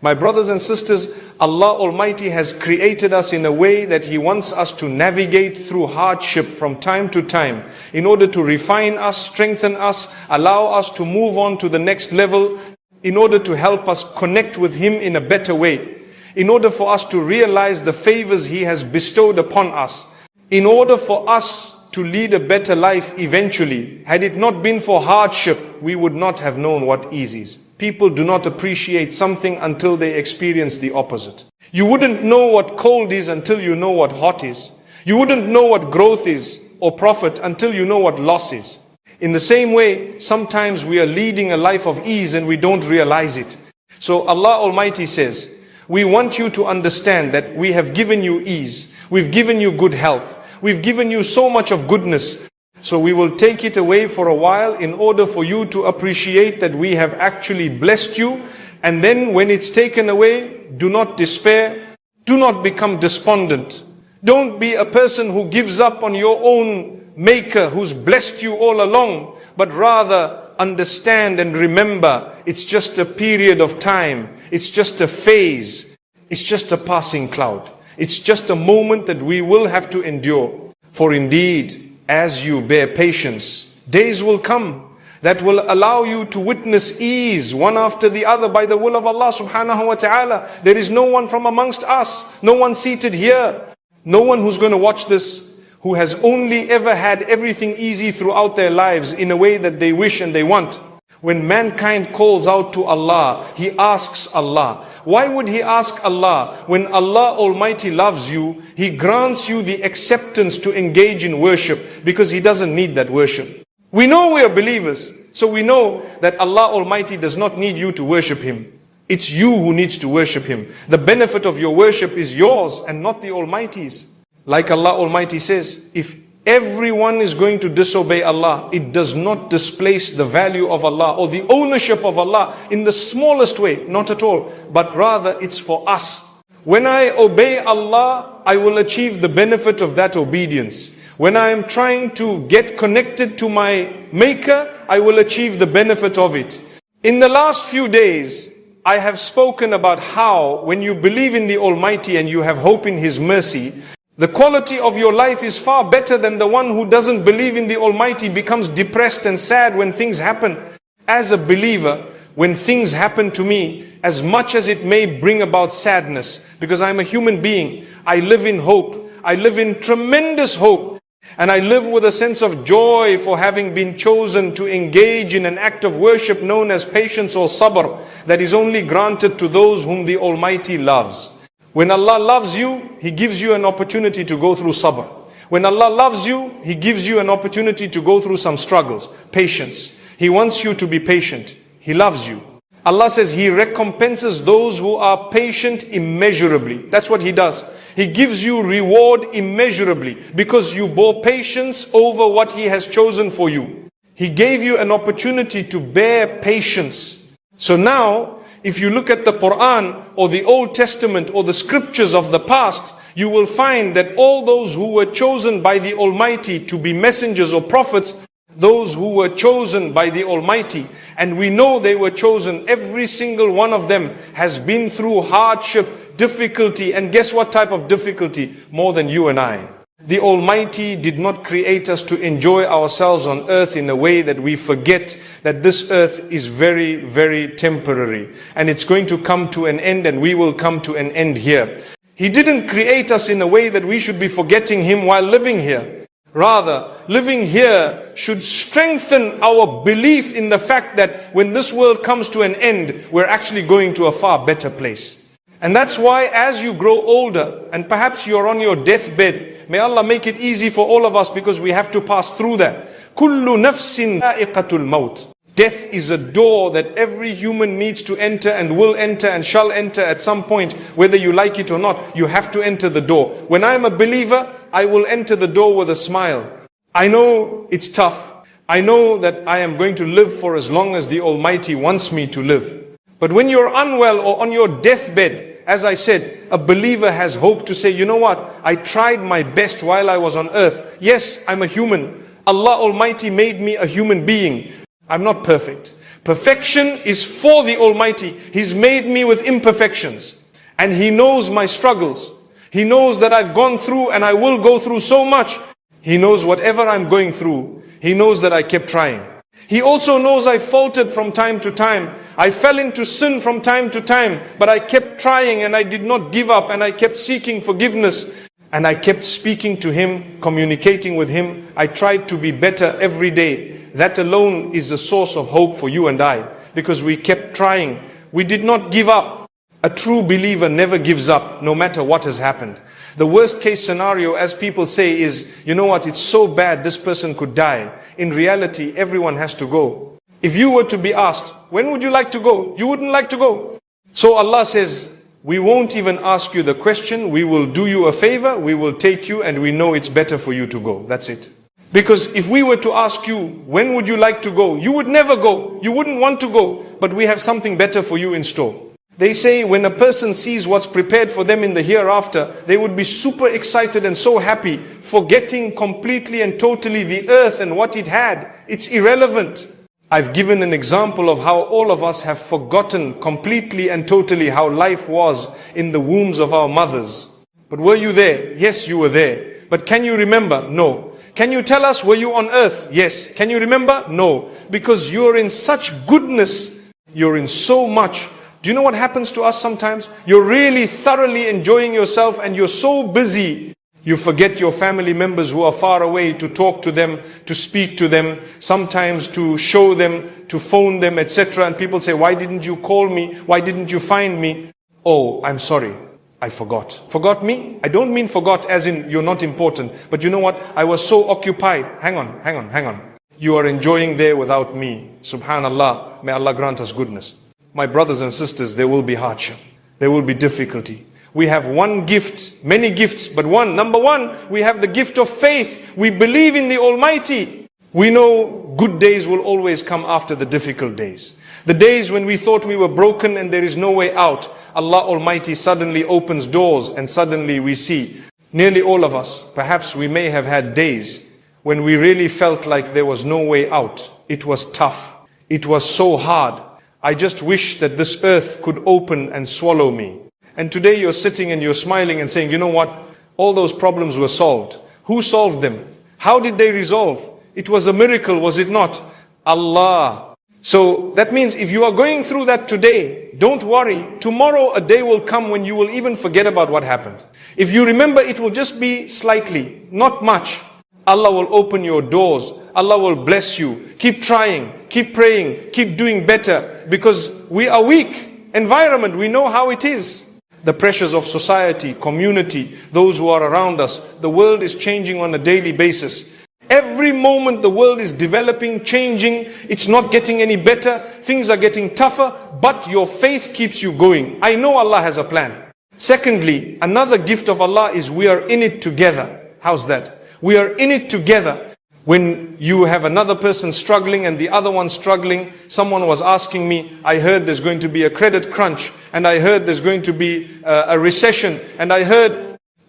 My brothers and sisters, Allah Almighty has created us in a way that He wants us to navigate through hardship from time to time in order to refine us, strengthen us, allow us to move on to the next level, in order to help us connect with Him in a better way, in order for us to realize the favors He has bestowed upon us, in order for us to lead a better life eventually. Had it not been for hardship, we would not have known what ease is. People do not appreciate something until they experience the opposite. You wouldn't know what cold is until you know what hot is. You wouldn't know what growth is or profit until you know what loss is. In the same way, sometimes we are leading a life of ease and we don't realize it. So Allah Almighty says, we want you to understand that we have given you ease. We've given you good health. We've given you so much of goodness. So we will take it away for a while in order for you to appreciate that we have actually blessed you. And then when it's taken away, do not despair. Do not become despondent. Don't be a person who gives up on your own Maker who's blessed you all along, but rather understand and remember it's just a period of time. It's just a phase. It's just a passing cloud. It's just a moment that we will have to endure. For indeed, as you bear patience, days will come that will allow you to witness ease one after the other by the will of Allah subhanahu wa ta'ala. There is no one from amongst us, no one seated here, no one who's going to watch this, who has only ever had everything easy throughout their lives in a way that they wish and they want. When mankind calls out to Allah, he asks Allah. Why would he ask Allah? When Allah Almighty loves you, He grants you the acceptance to engage in worship, because He doesn't need that worship. We know we are believers, so we know that Allah Almighty does not need you to worship Him. It's you who needs to worship Him. The benefit of your worship is yours and not the Almighty's. Like Allah Almighty says, if everyone is going to disobey Allah, it does not displace the value of Allah or the ownership of Allah in the smallest way, not at all, but rather it's for us. When I obey Allah, I will achieve the benefit of that obedience. When I am trying to get connected to my Maker, I will achieve the benefit of it. In the last few days, I have spoken about how when you believe in the Almighty and you have hope in His mercy, the quality of your life is far better than the one who doesn't believe in the Almighty, becomes depressed and sad when things happen. As a believer, when things happen to me, as much as it may bring about sadness, because I'm a human being, I live in hope. I live in tremendous hope. And I live with a sense of joy for having been chosen to engage in an act of worship known as patience or sabr, that is only granted to those whom the Almighty loves. When Allah loves you, He gives you an opportunity to go through sabr. When Allah loves you, He gives you an opportunity to go through some struggles. Patience. He wants you to be patient. He loves you. Allah says He recompenses those who are patient immeasurably. That's what He does. He gives you reward immeasurably because you bore patience over what He has chosen for you. He gave you an opportunity to bear patience. So now, if you look at the Quran or the Old Testament or the scriptures of the past, you will find that all those who were chosen by the Almighty to be messengers or prophets, those who were chosen by the Almighty, and we know they were chosen, every single one of them has been through hardship, difficulty, and guess what type of difficulty? More than you and I. The Almighty did not create us to enjoy ourselves on earth in a way that we forget that this earth is very, very temporary. And it's going to come to an end, and we will come to an end here. He didn't create us in a way that we should be forgetting Him while living here. Rather, living here should strengthen our belief in the fact that when this world comes to an end, we're actually going to a far better place. And that's why as you grow older, and perhaps you're on your deathbed, may Allah make it easy for all of us, because we have to pass through that. Kullu nafsin dha'iqatul maut. Death is a door that every human needs to enter and will enter and shall enter at some point, whether you like it or not. You have to enter the door. When I'm a believer, I will enter the door with a smile. I know it's tough. I know that I am going to live for as long as the Almighty wants me to live. But when you're unwell or on your deathbed, as I said, a believer has hope to say, you know what? I tried my best while I was on earth. Yes, I'm a human. Allah Almighty made me a human being. I'm not perfect. Perfection is for the Almighty. He's made me with imperfections. And He knows my struggles. He knows that I've gone through and I will go through so much. He knows whatever I'm going through. He knows that I kept trying. He also knows I faltered from time to time. I fell into sin from time to time, but I kept trying and I did not give up, and I kept seeking forgiveness, and I kept speaking to Him, communicating with Him. I tried to be better every day. That alone is a source of hope for you and I, because we kept trying. We did not give up. A true believer never gives up, no matter what has happened. The worst case scenario, as people say, is, you know what, it's so bad this person could die. In reality, everyone has to go. If you were to be asked, when would you like to go? You wouldn't like to go. So Allah says, we won't even ask you the question. We will do you a favor. We will take you, and we know it's better for you to go. That's it. Because if we were to ask you, when would you like to go? You would never go. You wouldn't want to go. But we have something better for you in store. They say when a person sees what's prepared for them in the hereafter, they would be super excited and so happy, forgetting completely and totally the earth and what it had. It's irrelevant. I've given an example of how all of us have forgotten completely and totally how life was in the wombs of our mothers. But were you there? Yes, you were there. But can you remember? No. Can you tell us, were you on earth? Yes. Can you remember? No. Because you're in such goodness. You're in so much. Do you know what happens to us sometimes? You're really thoroughly enjoying yourself and you're so busy. You forget your family members who are far away, to talk to them, to speak to them, sometimes to show them, to phone them, etc. And people say, why didn't you call me? Why didn't you find me? Oh, I'm sorry. I forgot. Forgot me? I don't mean forgot as in you're not important. But you know what? I was so occupied. Hang on. You are enjoying there without me. Subhanallah. May Allah grant us goodness. My brothers and sisters, there will be hardship. There will be difficulty. We have one gift, many gifts, but one. Number one, we have the gift of faith. We believe in the Almighty. We know good days will always come after the difficult days. The days when we thought we were broken and there is no way out, Allah Almighty suddenly opens doors and suddenly we see. Nearly all of us, perhaps we may have had days when we really felt like there was no way out. It was tough. It was so hard. I just wish that this earth could open and swallow me. And today you're sitting and you're smiling and saying, you know what? All those problems were solved. Who solved them? How did they resolve? It was a miracle, was it not? Allah. So that means if you are going through that today, don't worry. Tomorrow a day will come when you will even forget about what happened. If you remember, it will just be slightly, not much. Allah will open your doors. Allah will bless you. Keep trying, keep praying, keep doing better, because we are weak. Environment, we know how it is. The pressures of society, community, those who are around us. The world is changing on a daily basis. Every moment the world is developing, changing. It's not getting any better. Things are getting tougher, but your faith keeps you going. I know Allah has a plan. Secondly, another gift of Allah is we are in it together. How's that? We are in it together. When you have another person struggling and the other one struggling, someone was asking me, I heard there's going to be a credit crunch, and I heard there's going to be a recession, and I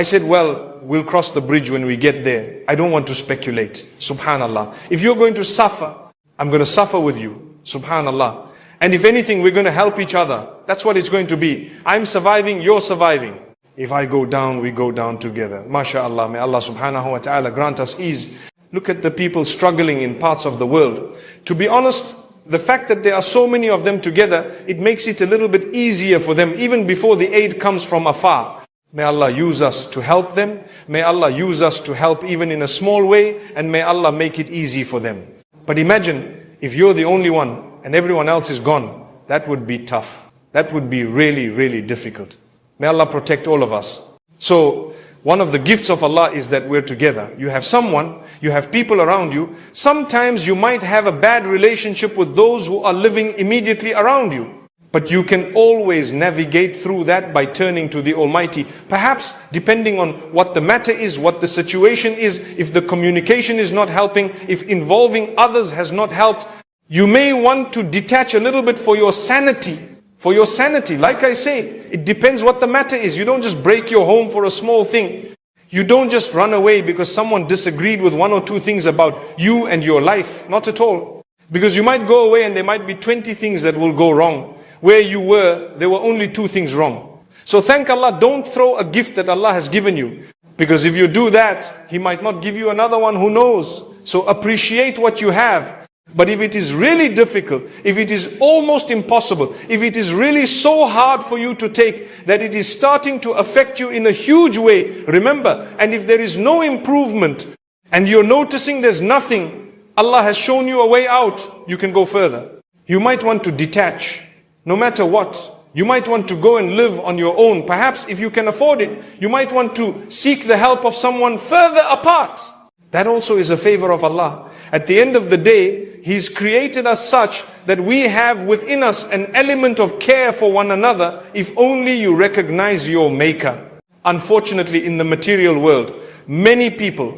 said, well, we'll cross the bridge when we get there. I don't want to speculate. Subhanallah. If you're going to suffer, I'm going to suffer with you. Subhanallah. And if anything, we're going to help each other. That's what it's going to be. I'm surviving, you're surviving. If I go down, we go down together. MashaAllah. May Allah subhanahu wa ta'ala grant us ease. Look at the people struggling in parts of the world. To be honest, the fact that there are so many of them together, it makes it a little bit easier for them, even before the aid comes from afar. May Allah use us to help them. May Allah use us to help even in a small way. And may Allah make it easy for them. But imagine if you're the only one and everyone else is gone. That would be tough. That would be really, really difficult. May Allah protect all of us. So, one of the gifts of Allah is that we're together. You have someone, you have people around you. Sometimes you might have a bad relationship with those who are living immediately around you. But you can always navigate through that by turning to the Almighty. Perhaps depending on what the matter is, what the situation is, if the communication is not helping, if involving others has not helped, you may want to detach a little bit for your sanity. For your sanity, like I say, it depends what the matter is. You don't just break your home for a small thing. You don't just run away because someone disagreed with one or two things about you and your life. Not at all. Because you might go away and there might be 20 things that will go wrong. Where you were, there were only 2 things wrong. So thank Allah, don't throw a gift that Allah has given you. Because if you do that, He might not give you another one, who knows. So appreciate what you have. But if it is really difficult, if it is almost impossible, if it is really so hard for you to take that it is starting to affect you in a huge way, remember, and if there is no improvement and you're noticing there's nothing, Allah has shown you a way out, you can go further. You might want to detach, no matter what. You might want to go and live on your own. Perhaps if you can afford it, you might want to seek the help of someone further apart. That also is a favor of Allah. At the end of the day, He's created us such that we have within us an element of care for one another, if only you recognize your Maker. Unfortunately, in the material world, many people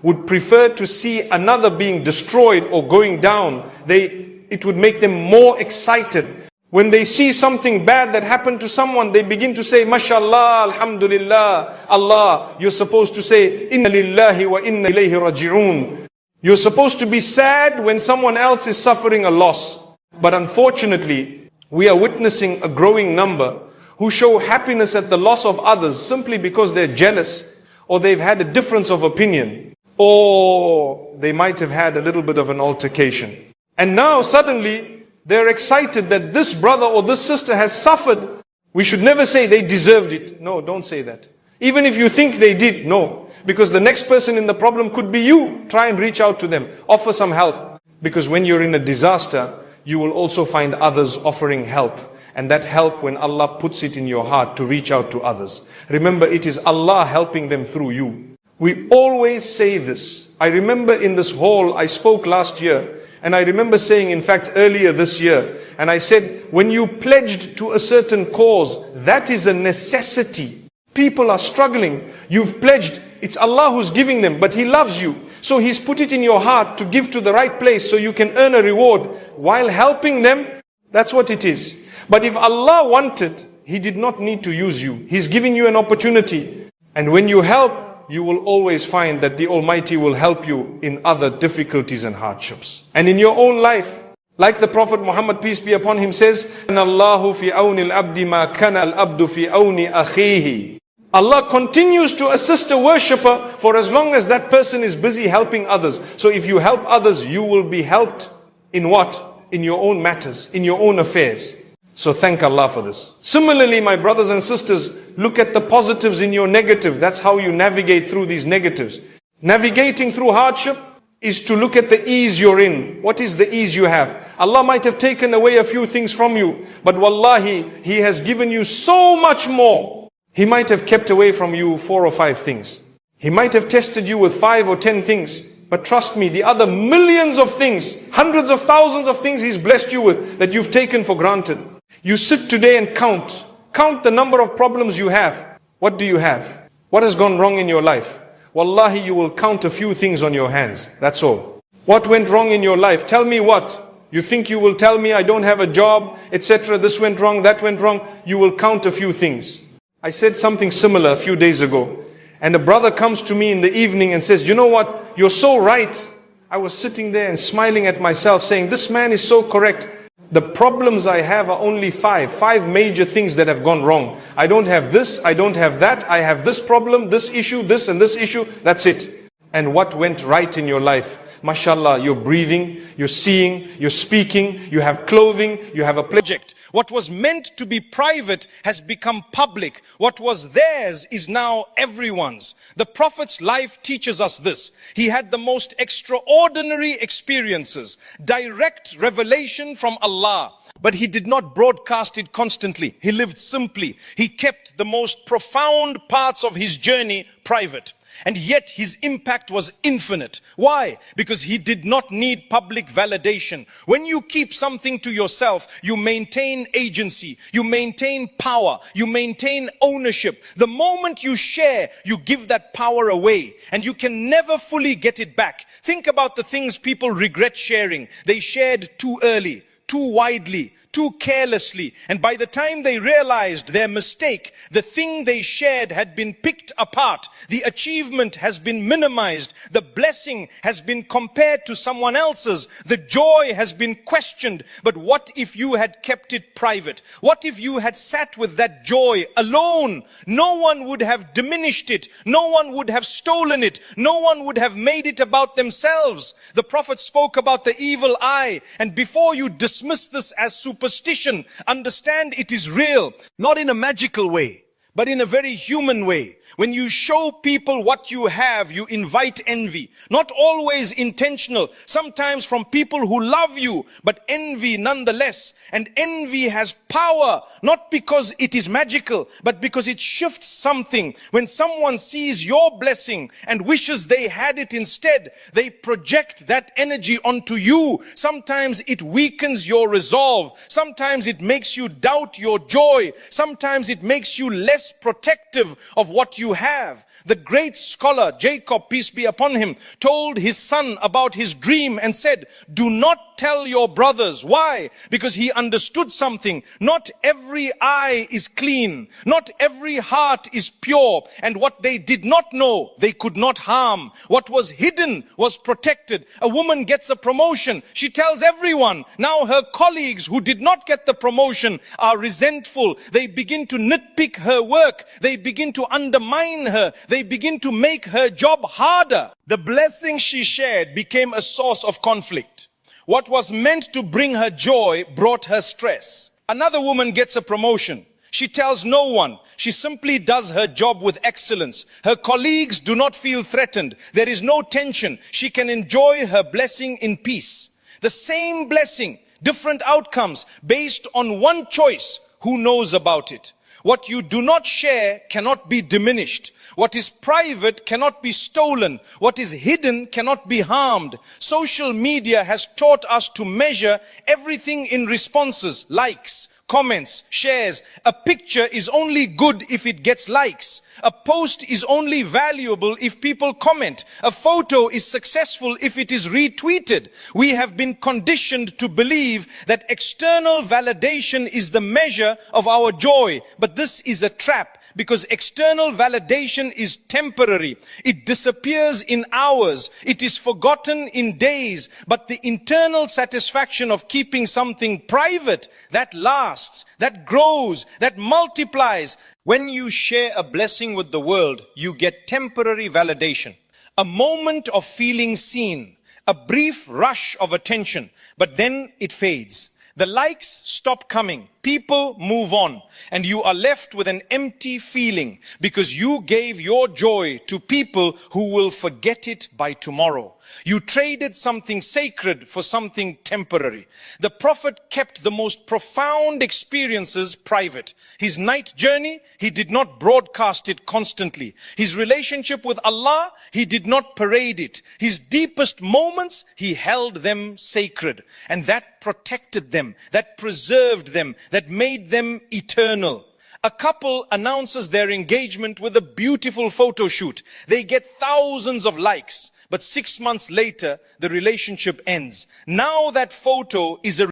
would prefer to see another being destroyed or going down. It would make them more excited. When they see something bad that happened to someone, they begin to say, Mashallah, Alhamdulillah, Allah. You're supposed to say, Inna lillahi wa inna ilayhi raji'un. You're supposed to be sad when someone else is suffering a loss. But unfortunately, we are witnessing a growing number who show happiness at the loss of others simply because they're jealous, or they've had a difference of opinion, or they might have had a little bit of an altercation. And now suddenly, they're excited that this brother or this sister has suffered. We should never say they deserved it. No, don't say that. Even if you think they did, no. Because the next person in the problem could be you. Try and reach out to them. Offer some help. Because when you're in a disaster, you will also find others offering help. And that help, when Allah puts it in your heart to reach out to others. Remember, it is Allah helping them through you. We always say this. I remember in this hall, I spoke last year. And I remember saying, in fact, earlier this year, and I said, when you pledged to a certain cause, that is a necessity. People are struggling. You've pledged. It's Allah who's giving them, but He loves you. So He's put it in your heart to give to the right place so you can earn a reward while helping them. That's what it is. But if Allah wanted, He did not need to use you. He's giving you an opportunity. And when you help, you will always find that the Almighty will help you in other difficulties and hardships. And in your own life, like the Prophet Muhammad, peace be upon him, says, Allahu fi awni al-abdi ma kana al-abdu fi awni akhihi. Allah continues to assist a worshipper for as long as that person is busy helping others. So if you help others, you will be helped in what? In your own matters, in your own affairs. So thank Allah for this. Similarly, my brothers and sisters, look at the positives in your negative. That's how you navigate through these negatives. Navigating through hardship is to look at the ease you're in. What is the ease you have? Allah might have taken away a few things from you, but wallahi, He has given you so much more. He might have kept away from you 4 or 5 things. He might have tested you with 5 or 10 things. But trust me, the other millions of things, hundreds of thousands of things He's blessed you with that you've taken for granted. You sit today and count the number of problems you have. What do you have? What has gone wrong in your life? Wallahi, you will count a few things on your hands. That's all. What went wrong in your life? Tell me what. You think you will tell me I don't have a job, etc. This went wrong, that went wrong. You will count a few things. I said something similar a few days ago. And a brother comes to me in the evening and says, you know what? You're so right. I was sitting there and smiling at myself saying, this man is so correct. The problems I have are only 5 major things that have gone wrong. I don't have this, I don't have that, I have this problem, this issue, this and this issue. That's it. And what went right in your life? Mashallah, you're breathing, you're seeing, you're speaking, you have clothing, you have a project. What was meant to be private has become public. What was theirs is now everyone's. The Prophet's life teaches us this. He had the most extraordinary experiences, direct revelation from Allah. But he did not broadcast it constantly. He lived simply. He kept the most profound parts of his journey private. And yet his impact was infinite. Why? Because he did not need public validation. When you keep something to yourself, you maintain agency, you maintain power, you maintain ownership. The moment you share, you give that power away, and you can never fully get it back. Think about the things people regret sharing. They shared too early, too widely, too carelessly. And by the time they realized their mistake, the thing they shared had been picked apart. The achievement has been minimized. The blessing has been compared to someone else's. The joy has been questioned. But what if you had kept it private? What if you had sat with that joy alone? No one would have diminished it. No one would have stolen it. No one would have made it about themselves. The Prophet spoke about the evil eye. And before you dismiss this as superstition, understand it is real. Not in a magical way, but in a very human way. When you show people what you have, you invite envy. Not always intentional. Sometimes from people who love you, but envy nonetheless. And envy has power, not because it is magical, but because it shifts something. When someone sees your blessing and wishes they had it instead, they project that energy onto you. Sometimes it weakens your resolve. Sometimes it makes you doubt your joy. Sometimes it makes you less protective of what you have. The great scholar Jacob, peace be upon him, told his son about his dream and said, do not tell your brothers. Why? Because he understood something. Not every eye is clean. Not every heart is pure. And what they did not know, they could not harm. What was hidden was protected. A woman gets a promotion. She tells everyone. Now her colleagues who did not get the promotion are resentful. They begin to nitpick her work. They begin to undermine her. They begin to make her job harder. The blessing she shared became a source of conflict. What was meant to bring her joy brought her stress. Another woman gets a promotion. She tells no one. She simply does her job with excellence. Her colleagues do not feel threatened. There is no tension. She can enjoy her blessing in peace. The same blessing, different outcomes based on one choice. Who knows about it? What you do not share cannot be diminished. What is private cannot be stolen. What is hidden cannot be harmed. Social media has taught us to measure everything in responses, likes, comments, shares. A picture is only good if it gets likes. A post is only valuable if people comment. A photo is successful if it is retweeted. We have been conditioned to believe that external validation is the measure of our joy. But this is a trap, because external validation is temporary. It disappears in hours. It is forgotten in days. But the internal satisfaction of keeping something private, that lasts, that grows, that multiplies. When you share a blessing with the world, you get temporary validation. A moment of feeling seen, a brief rush of attention, but then it fades. The likes stop coming. People move on, and you are left with an empty feeling because you gave your joy to people who will forget it by tomorrow. You traded something sacred for something temporary. The Prophet kept the most profound experiences private. His night journey, he did not broadcast it constantly. His relationship with Allah, he did not parade it. His deepest moments, he held them sacred. And that protected them, that preserved them, that made them eternal. A couple announces their engagement with a beautiful photo shoot. They get thousands of likes, but 6 months later, the relationship ends. Now that photo is a